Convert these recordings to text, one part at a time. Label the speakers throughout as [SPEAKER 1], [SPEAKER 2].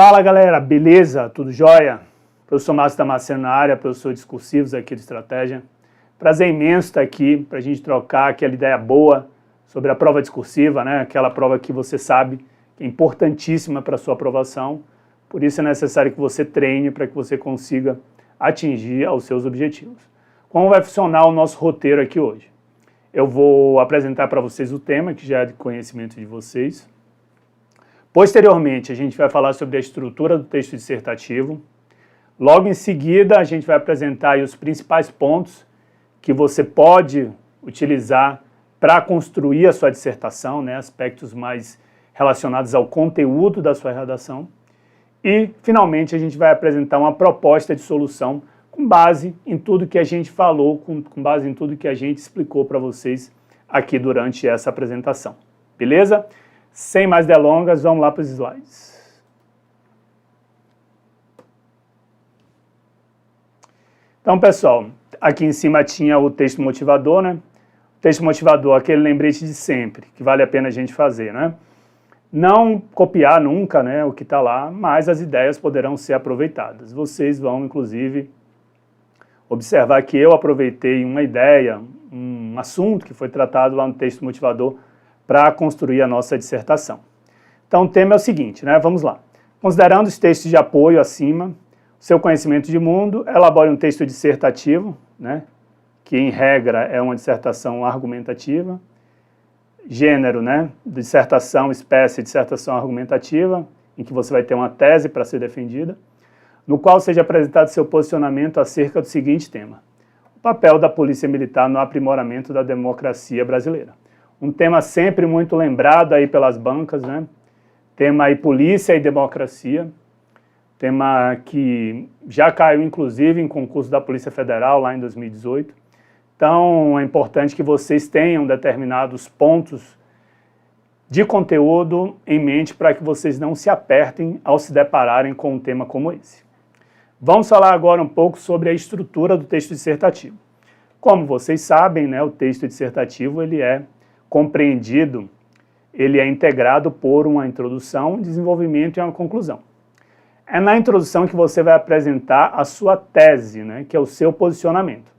[SPEAKER 1] Fala galera, beleza? Tudo jóia? Professor Márcio Damasceno na área, professor discursivos aqui do Estratégia. Prazer imenso estar aqui para a gente trocar aquela ideia boa sobre a prova discursiva, né? Aquela prova que você sabe que é importantíssima para a sua aprovação, por isso é necessário que você treine para que você consiga atingir aos seus objetivos. Como vai funcionar o nosso roteiro aqui hoje? Eu vou apresentar para vocês o tema, que já é de conhecimento de vocês. Posteriormente, a gente vai falar sobre a estrutura do texto dissertativo. Logo em seguida, a gente vai apresentar aí os principais pontos que você pode utilizar para construir a sua dissertação, né, aspectos mais relacionados ao conteúdo da sua redação. E, finalmente, a gente vai apresentar uma proposta de solução com base em tudo que a gente falou, com base em tudo que a gente explicou para vocês aqui durante essa apresentação. Beleza? Sem mais delongas, vamos lá para os slides. Então, pessoal, aqui em cima tinha o texto motivador, né? O texto motivador, aquele lembrete de sempre, que vale a pena a gente fazer, né? Não copiar nunca, né, o que está lá, mas as ideias poderão ser aproveitadas. Vocês vão, inclusive, observar que eu aproveitei uma ideia, um assunto que foi tratado lá no texto motivador para construir a nossa dissertação. Então, o tema é o seguinte, né? Vamos lá. Considerando os textos de apoio acima, seu conhecimento de mundo, elabore um texto dissertativo, né? Que, em regra, é uma dissertação argumentativa. Gênero, né? Dissertação, espécie, dissertação argumentativa, em que você vai ter uma tese para ser defendida, no qual seja apresentado seu posicionamento acerca do seguinte tema: o papel da polícia militar no aprimoramento da democracia brasileira. Um tema sempre muito lembrado aí pelas bancas, né? Tema aí polícia e democracia, tema que já caiu inclusive em concurso da Polícia Federal lá em 2018. Então é importante que vocês tenham determinados pontos de conteúdo em mente para que vocês não se apertem ao se depararem com um tema como esse. Vamos falar agora um pouco sobre a estrutura do texto dissertativo. Como vocês sabem, né, o texto dissertativo ele é compreendido, ele é integrado por uma introdução, um desenvolvimento e uma conclusão. É na introdução que você vai apresentar a sua tese, né, que é o seu posicionamento.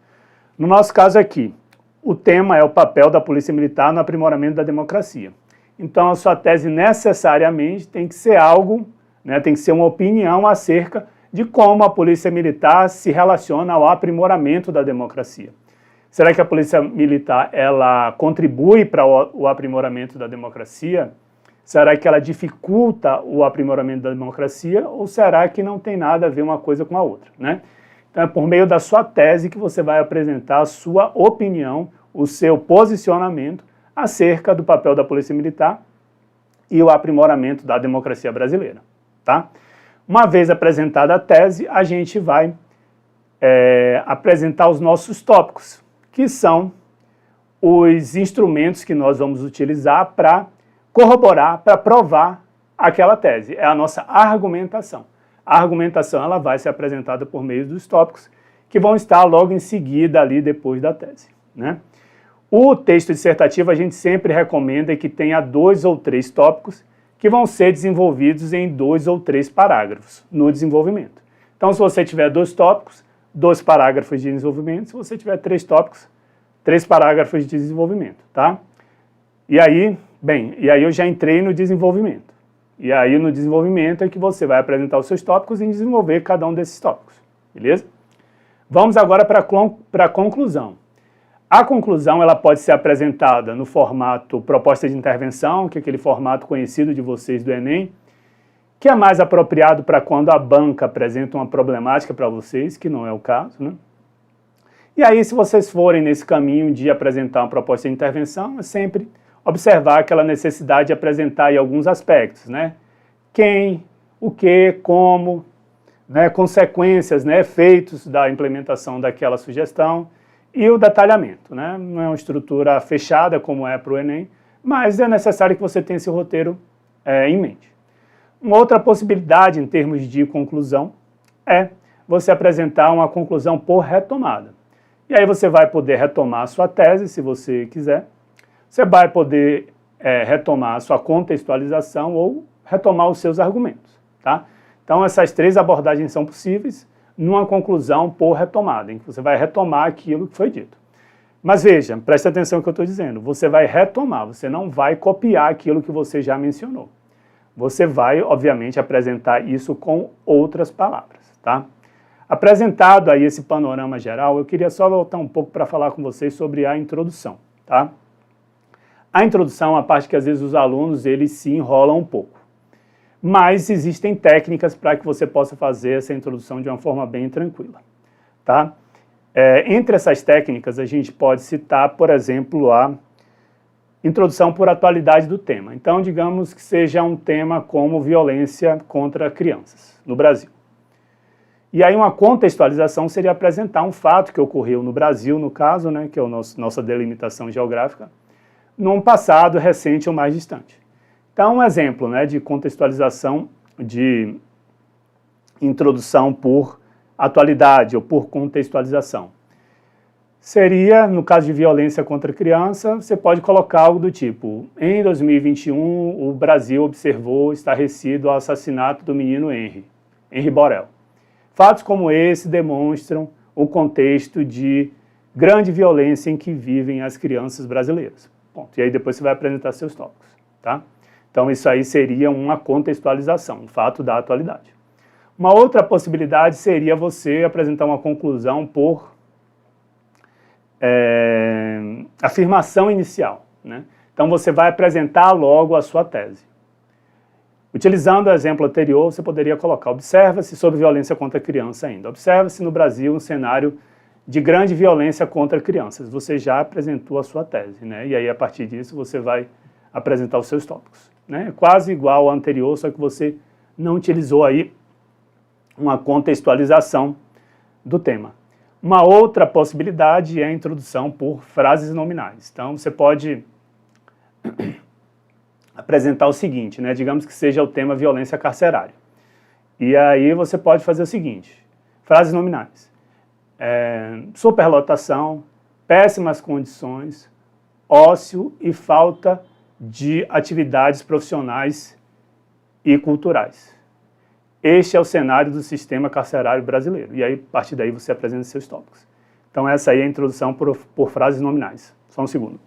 [SPEAKER 1] No nosso caso aqui, o tema é o papel da Polícia Militar no aprimoramento da democracia. Então a sua tese necessariamente tem que ser algo, né, tem que ser uma opinião acerca de como a Polícia Militar se relaciona ao aprimoramento da democracia. Será que a Polícia Militar ela contribui para o aprimoramento da democracia? Será que ela dificulta o aprimoramento da democracia? Ou será que não tem nada a ver uma coisa com a outra, né? Então é por meio da sua tese que você vai apresentar a sua opinião, o seu posicionamento acerca do papel da Polícia Militar e o aprimoramento da democracia brasileira, tá? Uma vez apresentada a tese, a gente vai apresentar os nossos tópicos, que são os instrumentos que nós vamos utilizar para corroborar, para provar aquela tese. É a nossa argumentação. A argumentação ela vai ser apresentada por meio dos tópicos, que vão estar logo em seguida ali depois da tese, né? O texto dissertativo a gente sempre recomenda que tenha 2 ou 3 tópicos que vão ser desenvolvidos em 2 ou 3 parágrafos no desenvolvimento. Então, se você tiver 2 tópicos, 2 parágrafos de desenvolvimento, se você tiver 3 tópicos, 3 parágrafos de desenvolvimento, tá? E aí eu já entrei no desenvolvimento. E aí no desenvolvimento é que você vai apresentar os seus tópicos e desenvolver cada um desses tópicos, beleza? Vamos agora para a conclusão. A conclusão ela pode ser apresentada no formato proposta de intervenção, que é aquele formato conhecido de vocês do Enem, que é mais apropriado para quando a banca apresenta uma problemática para vocês, que não é o caso, né? E aí, se vocês forem nesse caminho de apresentar uma proposta de intervenção, é sempre observar aquela necessidade de apresentar aí alguns aspectos, né? Quem, o que, como, né? Consequências, né? Efeitos da implementação daquela sugestão e o detalhamento, né? Não é uma estrutura fechada como é para o Enem, mas é necessário que você tenha esse roteiro em mente. Uma outra possibilidade em termos de conclusão é você apresentar uma conclusão por retomada. E aí você vai poder retomar a sua tese, se você quiser. Você vai poder retomar a sua contextualização ou retomar os seus argumentos, tá? Então, essas 3 abordagens são possíveis numa conclusão por retomada, em que você vai retomar aquilo que foi dito. Mas veja, preste atenção no que eu estou dizendo, você vai retomar, você não vai copiar aquilo que você já mencionou. Você vai, obviamente, apresentar isso com outras palavras, tá? Apresentado aí esse panorama geral, eu queria só voltar um pouco para falar com vocês sobre a introdução, tá? A introdução é a parte que às vezes os alunos, eles se enrolam um pouco. Mas existem técnicas para que você possa fazer essa introdução de uma forma bem tranquila, tá? Entre essas técnicas, a gente pode citar, por exemplo, a introdução por atualidade do tema. Então, digamos que seja um tema como violência contra crianças no Brasil. E aí uma contextualização seria apresentar um fato que ocorreu no Brasil, no caso, né, que é a nossa delimitação geográfica, num passado recente ou mais distante. Então, um exemplo, né, de contextualização, de introdução por atualidade ou por contextualização. Seria, no caso de violência contra a criança, você pode colocar algo do tipo: em 2021, o Brasil observou estarrecido ao assassinato do menino Henri Borel. Fatos como esse demonstram o contexto de grande violência em que vivem as crianças brasileiras. Ponto. E aí depois você vai apresentar seus tópicos, tá? Então isso aí seria uma contextualização, um fato da atualidade. Uma outra possibilidade seria você apresentar uma conclusão por afirmação inicial, né? Então você vai apresentar logo a sua tese. Utilizando o exemplo anterior, você poderia colocar: observa-se sobre violência contra a criança ainda. Observa-se no Brasil um cenário de grande violência contra crianças. Você já apresentou a sua tese, né? E aí, a partir disso, você vai apresentar os seus tópicos, né? Quase igual ao anterior, só que você não utilizou aí uma contextualização do tema. Uma outra possibilidade é a introdução por frases nominais. Então, você pode apresentar o seguinte, né? Digamos que seja o tema violência carcerária. E aí você pode fazer o seguinte: frases nominais. Superlotação, péssimas condições, ócio e falta de atividades profissionais e culturais. Este é o cenário do sistema carcerário brasileiro. E aí, a partir daí, você apresenta seus tópicos. Então, essa aí é a introdução por frases nominais. Só um segundo.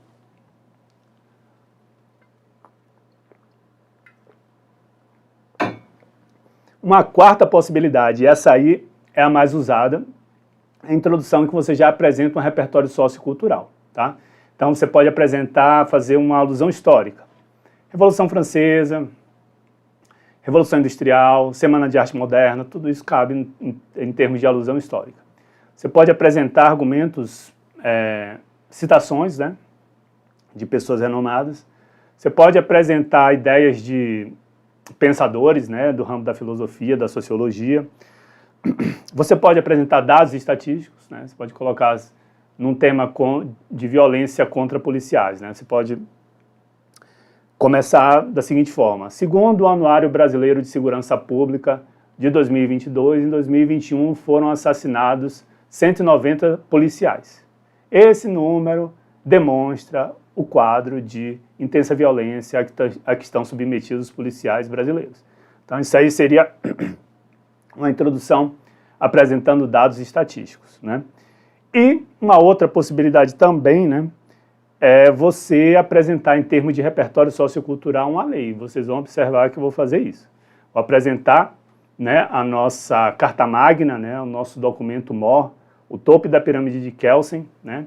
[SPEAKER 1] Uma quarta possibilidade, e essa aí é a mais usada, é a introdução em que você já apresenta um repertório sociocultural, tá? Então, você pode apresentar, fazer uma alusão histórica. Revolução Francesa, Revolução Industrial, Semana de Arte Moderna, tudo isso cabe em termos de alusão histórica. Você pode apresentar argumentos, citações, né, de pessoas renomadas. Você pode apresentar ideias de pensadores, né, do ramo da filosofia, da sociologia. Você pode apresentar dados estatísticos, né, você pode colocar num tema de violência contra policiais, né, você pode começar da seguinte forma: segundo o Anuário Brasileiro de Segurança Pública de 2022, em 2021 foram assassinados 190 policiais. Esse número demonstra o quadro de intensa violência a que estão submetidos os policiais brasileiros. Então isso aí seria uma introdução apresentando dados estatísticos, né? E uma outra possibilidade também, né, é você apresentar em termos de repertório sociocultural uma lei. Vocês vão observar que eu vou fazer isso. Vou apresentar, né, a nossa Carta Magna, né, o nosso documento mor, o topo da pirâmide de Kelsen, né,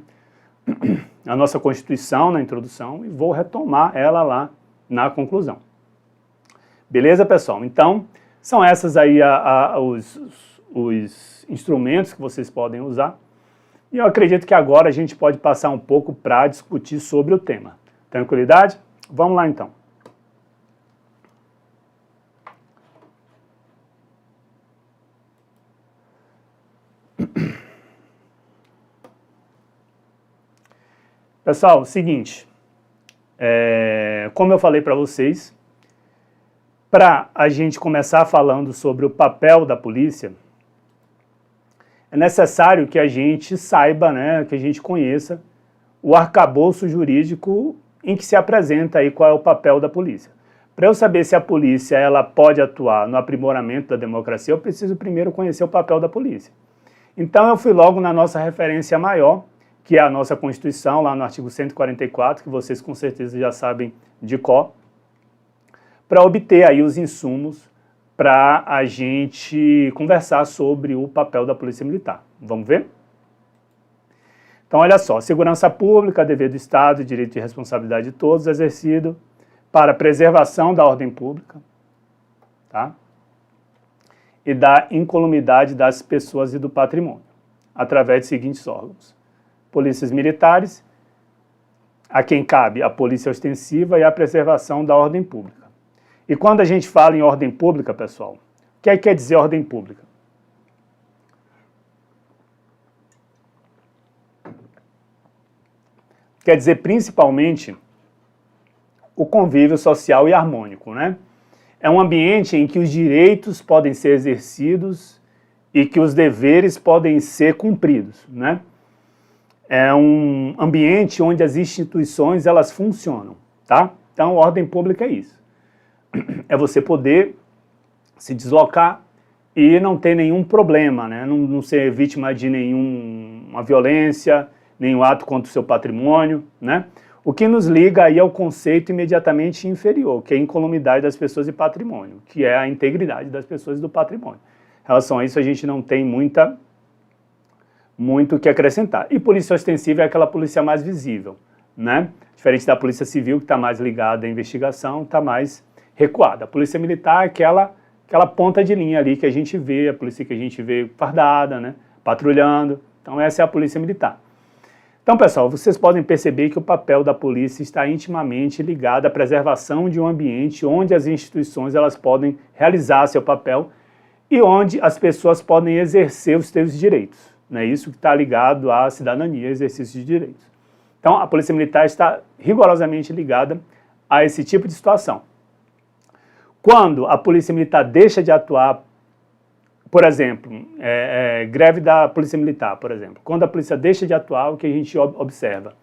[SPEAKER 1] a nossa Constituição na introdução, e vou retomar ela lá na conclusão. Beleza, pessoal? Então, são essas aí os instrumentos que vocês podem usar. E eu acredito que agora a gente pode passar um pouco para discutir sobre o tema. Tranquilidade? Vamos lá, então. Pessoal, seguinte, como eu falei para vocês, para a gente começar falando sobre o papel da polícia, é necessário que a gente saiba, né, que a gente conheça o arcabouço jurídico em que se apresenta aí qual é o papel da polícia. Para eu saber se a polícia ela pode atuar no aprimoramento da democracia, eu preciso primeiro conhecer o papel da polícia. Então eu fui logo na nossa referência maior, que é a nossa Constituição, lá no artigo 144, que vocês com certeza já sabem de cor, para obter aí os insumos para a gente conversar sobre o papel da Polícia Militar. Vamos ver? Então olha só, segurança pública, dever do Estado, direito e responsabilidade de todos, exercido para a preservação da ordem pública, tá? E da incolumidade das pessoas e do patrimônio, através de seguintes órgãos: polícias militares, a quem cabe a polícia ostensiva e a preservação da ordem pública. E quando a gente fala em ordem pública, pessoal, o que é que quer dizer ordem pública? Quer dizer, principalmente, o convívio social e harmônico, né? É um ambiente em que os direitos podem ser exercidos e que os deveres podem ser cumpridos, né? É um ambiente onde as instituições, elas funcionam, tá? Então, ordem pública é isso. É você poder se deslocar e não ter nenhum problema, né? Não ser vítima de nenhuma violência, nenhum ato contra o seu patrimônio, né? O que nos liga aí ao conceito imediatamente inferior, que é a incolumidade das pessoas e patrimônio, que é a integridade das pessoas e do patrimônio. Em relação a isso, a gente não tem muito o que acrescentar. E polícia ostensiva é aquela polícia mais visível, né? Diferente da polícia civil, que está mais ligada à investigação, está mais recuada. A polícia militar é aquela ponta de linha ali que a gente vê, a polícia que a gente vê fardada, né? Patrulhando. Então essa é a polícia militar. Então, pessoal, vocês podem perceber que o papel da polícia está intimamente ligado à preservação de um ambiente onde as instituições elas podem realizar seu papel e onde as pessoas podem exercer os seus direitos. Né? Isso que está ligado à cidadania, exercício de direitos. Então, a polícia militar está rigorosamente ligada a esse tipo de situação. Quando a polícia militar deixa de atuar, por exemplo, greve da polícia militar, por exemplo. Quando a polícia deixa de atuar, o que a gente observa?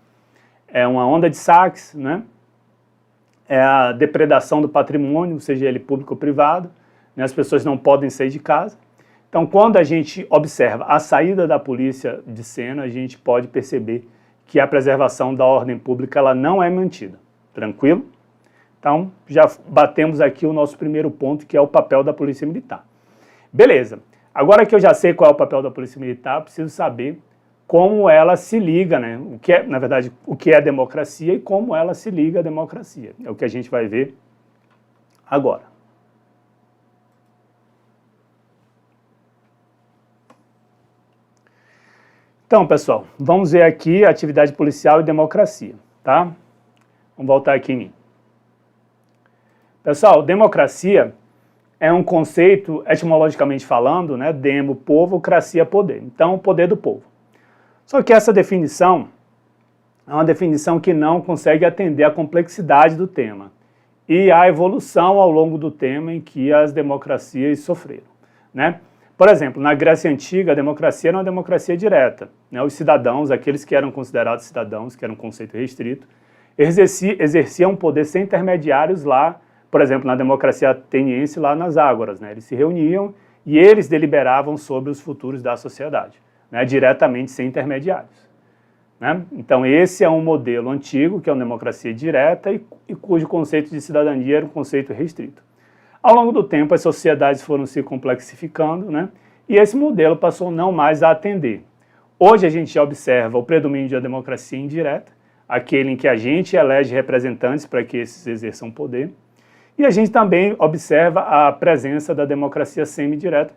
[SPEAKER 1] É uma onda de saques, né? É a depredação do patrimônio, seja ele público ou privado, né? As pessoas não podem sair de casa. Então, quando a gente observa a saída da polícia de cena, a gente pode perceber que a preservação da ordem pública ela não é mantida. Tranquilo? Então, já batemos aqui o nosso primeiro ponto, que é o papel da polícia militar. Beleza, agora que eu já sei qual é o papel da polícia militar, preciso saber como ela se liga, né? O que é, na verdade, o que é democracia e como ela se liga à democracia. É o que a gente vai ver agora. Então, pessoal, vamos ver aqui atividade policial e democracia, tá? Vamos voltar aqui em mim. Pessoal, democracia é um conceito, etimologicamente falando, né, demo, povo, cracia, poder. Então, o poder do povo. Só que essa definição é uma definição que não consegue atender a complexidade do tema e a evolução ao longo do tema em que as democracias sofreram, né? Por exemplo, na Grécia Antiga, a democracia era uma democracia direta, né? Os cidadãos, aqueles que eram considerados cidadãos, que era um conceito restrito, exerciam poder sem intermediários lá. Por exemplo, na democracia ateniense, lá nas ágoras, né? Eles se reuniam e eles deliberavam sobre os futuros da sociedade, né? Diretamente, sem intermediários, né? Então, esse é um modelo antigo, que é uma democracia direta e cujo conceito de cidadania era um conceito restrito. Ao longo do tempo, as sociedades foram se complexificando, né? E esse modelo passou não mais a atender. Hoje, a gente observa o predomínio da democracia indireta, aquele em que a gente elege representantes para que esses exerçam poder. E a gente também observa a presença da democracia semidireta,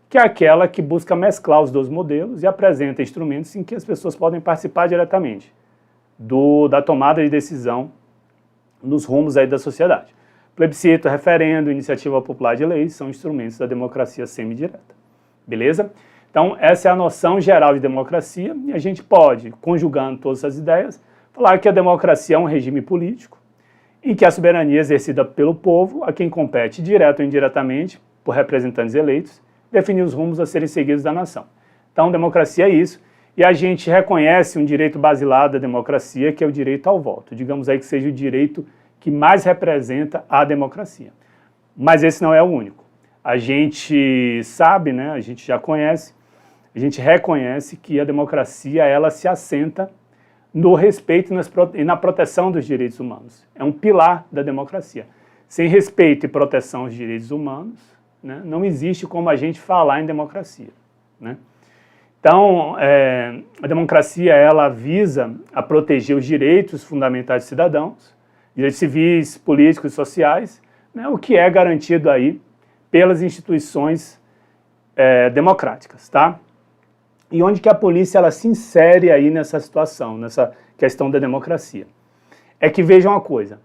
[SPEAKER 1] que é aquela que busca mesclar os dois modelos e apresenta instrumentos em que as pessoas podem participar diretamente da tomada de decisão nos rumos aí da sociedade. Plebiscito, referendo, iniciativa popular de leis são instrumentos da democracia semidireta. Beleza? Então, essa é a noção geral de democracia e a gente pode, conjugando todas essas ideias, falar que a democracia é um regime político em que a soberania é exercida pelo povo, a quem compete direto ou indiretamente, por representantes eleitos, definir os rumos a serem seguidos da nação. Então, democracia é isso, e a gente reconhece um direito basilar da democracia, que é o direito ao voto. Digamos aí que seja o direito que mais representa a democracia. Mas esse não é o único. A gente sabe, né, a gente já conhece, a gente reconhece que a democracia ela se assenta no respeito e na proteção dos direitos humanos. É um pilar da democracia. Sem respeito e proteção aos direitos humanos, né, não existe como a gente falar em democracia, né? Então, a democracia ela visa a proteger os direitos fundamentais dos cidadãos, direitos civis, políticos e sociais, né, o que é garantido aí pelas instituições democráticas, tá? E onde que a polícia ela se insere aí nessa situação, nessa questão da democracia? É que vejam uma coisa,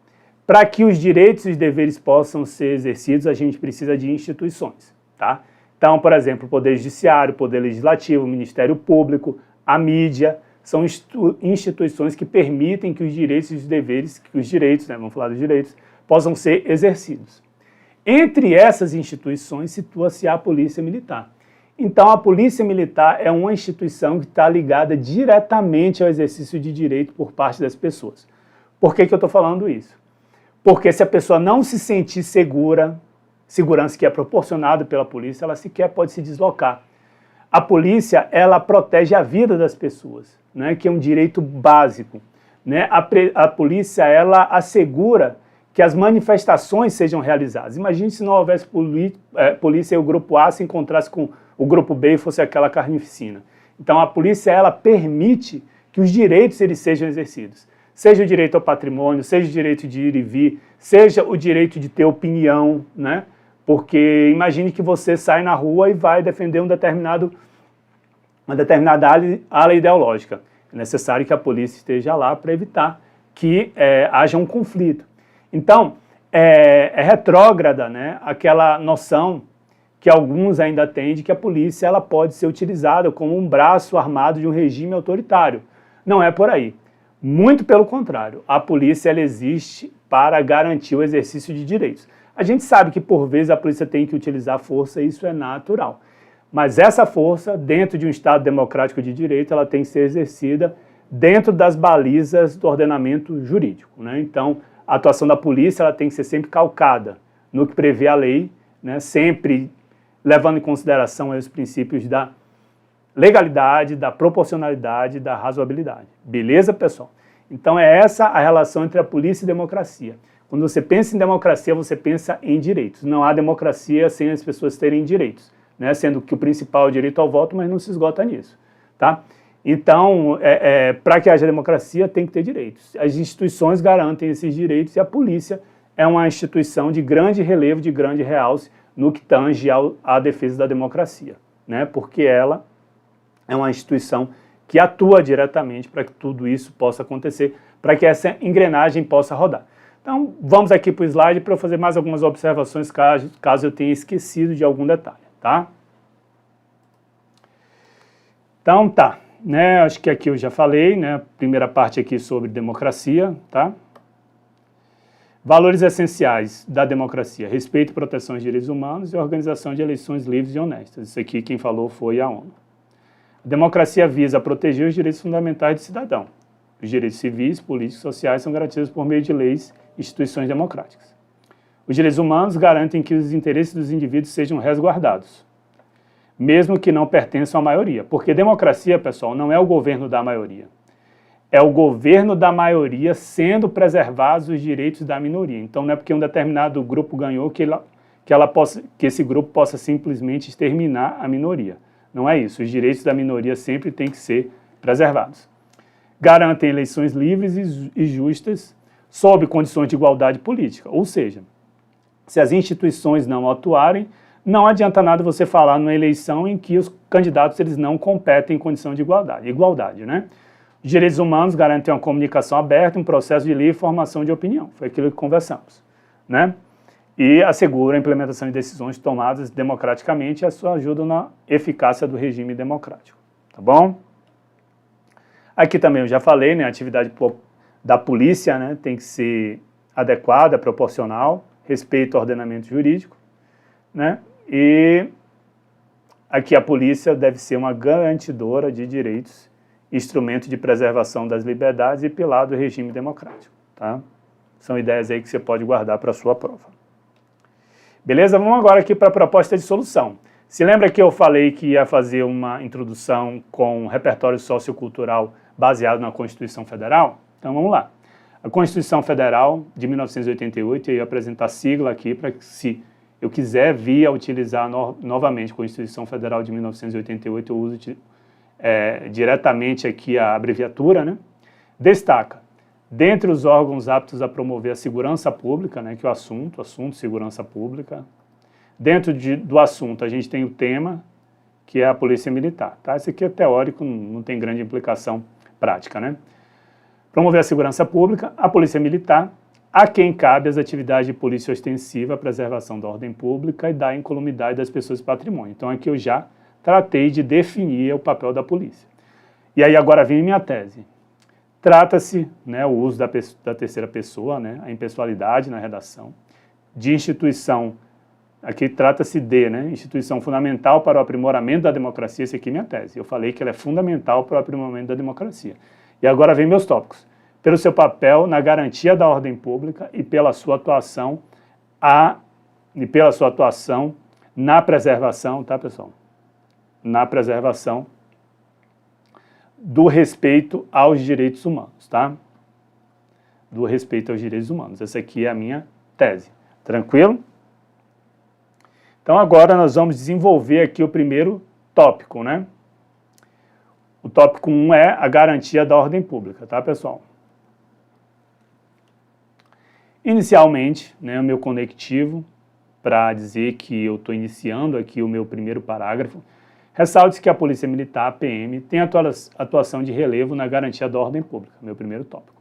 [SPEAKER 1] para que os direitos e os deveres possam ser exercidos, a gente precisa de instituições, tá? Então, por exemplo, o Poder Judiciário, o Poder Legislativo, o Ministério Público, a mídia, são instituições que permitem que os direitos e os deveres, que os direitos, né, vamos falar dos direitos, possam ser exercidos. Entre essas instituições situa-se a Polícia Militar. Então, a Polícia Militar é uma instituição que está ligada diretamente ao exercício de direito por parte das pessoas. Por que eu estou falando isso? Porque se a pessoa não se sentir segura, segurança que é proporcionada pela polícia, ela sequer pode se deslocar. A polícia, ela protege a vida das pessoas, né, que é um direito básico, né? A polícia, ela assegura que as manifestações sejam realizadas. Imagine se não houvesse polícia e o grupo A se encontrasse com o grupo B e fosse aquela carnificina. Então a polícia, ela permite que os direitos eles sejam exercidos. Seja o direito ao patrimônio, seja o direito de ir e vir, seja o direito de ter opinião, né? Porque imagine que você sai na rua e vai defender uma determinada ala ideológica. É necessário que a polícia esteja lá para evitar que haja um conflito. Então, é retrógrada, né, aquela noção que alguns ainda têm de que a polícia ela pode ser utilizada como um braço armado de um regime autoritário. Não é por aí. Muito pelo contrário, a polícia ela existe para garantir o exercício de direitos. A gente sabe que por vezes a polícia tem que utilizar força, isso é natural. Mas essa força, dentro de um Estado democrático de direito, ela tem que ser exercida dentro das balizas do ordenamento jurídico, né? Então, a atuação da polícia ela tem que ser sempre calcada no que prevê a lei, né? Sempre levando em consideração os princípios da legalidade, da proporcionalidade, da razoabilidade. Beleza, pessoal? Então é essa a relação entre a polícia e a democracia. Quando você pensa em democracia, você pensa em direitos. Não há democracia sem as pessoas terem direitos, né? Sendo que o principal é o direito ao voto, mas não se esgota nisso, tá? Então, para que haja democracia, tem que ter direitos. As instituições garantem esses direitos e a polícia é uma instituição de grande relevo, de grande realce no que tange à defesa da democracia, né? Porque ela é uma instituição que atua diretamente para que tudo isso possa acontecer, para que essa engrenagem possa rodar. Então, vamos aqui para o slide para eu fazer mais algumas observações, caso eu tenha esquecido de algum detalhe, tá? Então, tá, né, acho que aqui eu já falei, né, primeira parte aqui sobre democracia, tá? Valores essenciais da democracia, respeito e proteção aos direitos humanos e organização de eleições livres e honestas. Isso aqui quem falou foi a ONU. A democracia visa proteger os direitos fundamentais do cidadão. Os direitos civis, políticos e sociais são garantidos por meio de leis e instituições democráticas. Os direitos humanos garantem que os interesses dos indivíduos sejam resguardados, mesmo que não pertençam à maioria. Porque democracia, pessoal, não é o governo da maioria. É o governo da maioria sendo preservados os direitos da minoria. Então não é porque um determinado grupo ganhou que esse grupo possa simplesmente exterminar a minoria. Não é isso. Os direitos da minoria sempre têm que ser preservados. Garantem eleições livres e justas sob condições de igualdade política. Ou seja, se as instituições não atuarem, não adianta nada você falar numa eleição em que os candidatos eles não competem em condição de igualdade, né? Os direitos humanos garantem uma comunicação aberta, um processo de livre formação de opinião. Foi aquilo que conversamos, né? E assegura a implementação de decisões tomadas democraticamente e a sua ajuda na eficácia do regime democrático, tá bom? Aqui também eu já falei, né, a atividade da polícia, né, tem que ser adequada, proporcional, respeito ao ordenamento jurídico, né, e aqui a polícia deve ser uma garantidora de direitos, instrumento de preservação das liberdades e pilar do regime democrático, tá? São ideias aí que você pode guardar para a sua prova. Beleza? Vamos agora aqui para a proposta de solução. Se lembra que eu falei que ia fazer uma introdução com um repertório sociocultural baseado na Constituição Federal? Então vamos lá. A Constituição Federal de 1988, eu ia apresentar a sigla aqui para que, se eu quiser vir a utilizar novamente a Constituição Federal de 1988, eu uso diretamente aqui a abreviatura, né? Destaca, dentre os órgãos aptos a promover a segurança pública, né, que é o assunto segurança pública. Dentro do assunto a gente tem o tema, que é a Polícia Militar, tá? Esse aqui é teórico, não tem grande implicação prática, né? Promover a segurança pública, a Polícia Militar, a quem cabe as atividades de polícia ostensiva, a preservação da ordem pública e da incolumidade das pessoas e patrimônio. Então aqui eu já tratei de definir o papel da polícia. E aí agora vem minha tese. Trata-se, né, o uso da terceira pessoa, né, a impessoalidade na redação, de instituição, aqui trata-se de, né, instituição fundamental para o aprimoramento da democracia, essa aqui é minha tese. Eu falei que ela é fundamental para o aprimoramento da democracia. E agora vem meus tópicos. Pelo seu papel na garantia da ordem pública e pela sua atuação na preservação, tá, pessoal? Na preservação do respeito aos direitos humanos, tá? Do respeito aos direitos humanos. Essa aqui é a minha tese. Tranquilo? Então agora nós vamos desenvolver aqui o primeiro tópico, né? O tópico 1 é a garantia da ordem pública, tá, pessoal? Inicialmente, né, o meu conectivo, para dizer que eu estou iniciando aqui o meu primeiro parágrafo, ressalte que a Polícia Militar, a PM, tem atuação de relevo na garantia da ordem pública, meu primeiro tópico.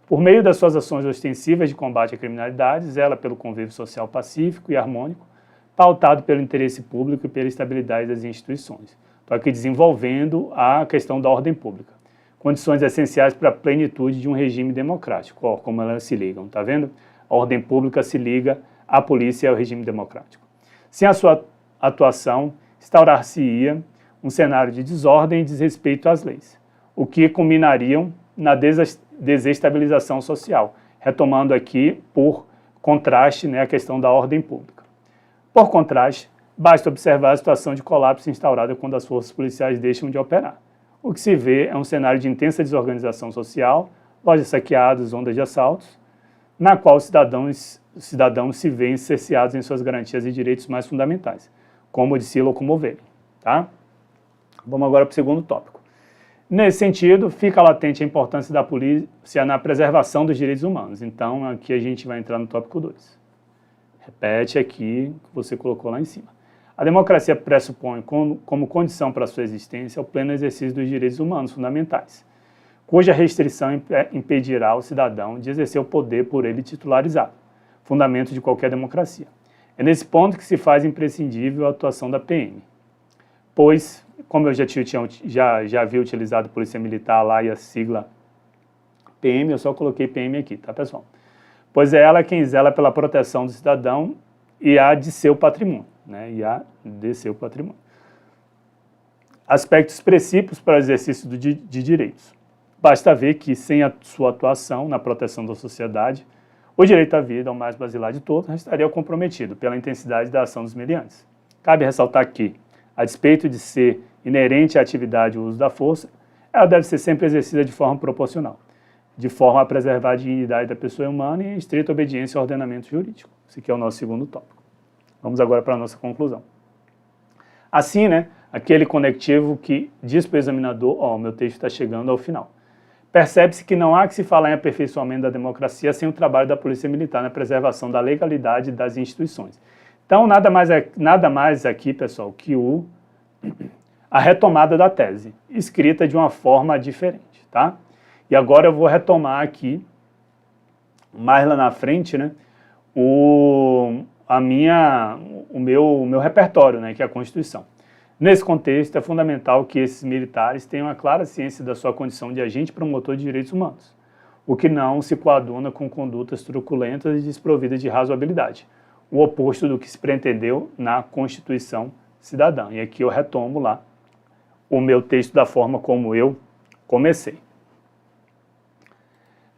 [SPEAKER 1] Por meio das suas ações ostensivas de combate à criminalidade, zela pelo convívio social pacífico e harmônico, pautado pelo interesse público e pela estabilidade das instituições. Estou aqui desenvolvendo a questão da ordem pública. Condições essenciais para a plenitude de um regime democrático. Ó, como elas se ligam, tá vendo? A ordem pública se liga à polícia e ao regime democrático. Sem a sua atuação, instaurar-se-ia um cenário de desordem e desrespeito às leis, o que culminariam na desestabilização social, retomando aqui, por contraste, né, a questão da ordem pública. Por contraste, basta observar a situação de colapso instaurada quando as forças policiais deixam de operar. O que se vê é um cenário de intensa desorganização social, lojas saqueadas, ondas de assaltos, na qual os cidadãos se veem cerceados em suas garantias e direitos mais fundamentais, como o de se locomoverem, tá? Vamos agora para o segundo tópico. Nesse sentido, fica latente a importância da polícia na preservação dos direitos humanos. Então, aqui a gente vai entrar no tópico 2. Repete aqui o que você colocou lá em cima. A democracia pressupõe como condição para a sua existência o pleno exercício dos direitos humanos fundamentais, cuja restrição impedirá o cidadão de exercer o poder por ele titularizado, fundamento de qualquer democracia. É nesse ponto que se faz imprescindível a atuação da PM, pois, como eu já havia utilizado a Polícia Militar lá e a sigla PM, eu só coloquei PM aqui, tá, pessoal? Pois é ela quem zela pela proteção do cidadão e a de seu patrimônio, né? E a de seu patrimônio. Aspectos princípios para o exercício de direitos. Basta ver que, sem a sua atuação na proteção da sociedade, o direito à vida, o mais basilar de todos, estaria comprometido pela intensidade da ação dos meliantes. Cabe ressaltar que, a despeito de ser inerente à atividade o uso da força, ela deve ser sempre exercida de forma proporcional, de forma a preservar a dignidade da pessoa humana e em estrita obediência ao ordenamento jurídico. Esse aqui é o nosso segundo tópico. Vamos agora para a nossa conclusão. Assim, né, aquele conectivo que diz para o examinador, ó, meu texto está chegando ao final. Percebe-se que não há que se falar em aperfeiçoamento da democracia sem o trabalho da Polícia Militar na preservação da legalidade das instituições. Então, nada mais aqui, pessoal, que a retomada da tese, escrita de uma forma diferente, tá? E agora eu vou retomar aqui, mais lá na frente, né, o meu repertório, né, que é a Constituição. Nesse contexto, é fundamental que esses militares tenham a clara ciência da sua condição de agente promotor de direitos humanos, o que não se coaduna com condutas truculentas e desprovidas de razoabilidade, o oposto do que se pretendeu na Constituição Cidadã. E aqui eu retomo lá o meu texto da forma como eu comecei.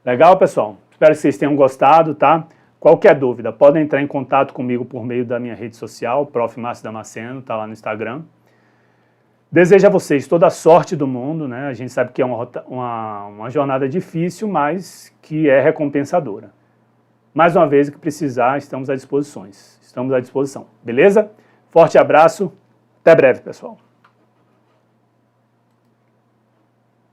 [SPEAKER 1] Legal, pessoal? Espero que vocês tenham gostado, tá? Qualquer dúvida, podem entrar em contato comigo por meio da minha rede social, Prof. Márcio Damasceno, tá lá no Instagram. Desejo a vocês toda a sorte do mundo, né? A gente sabe que é uma jornada difícil, mas que é recompensadora. Mais uma vez, o que precisar, estamos à disposição, beleza? Forte abraço, até breve, pessoal.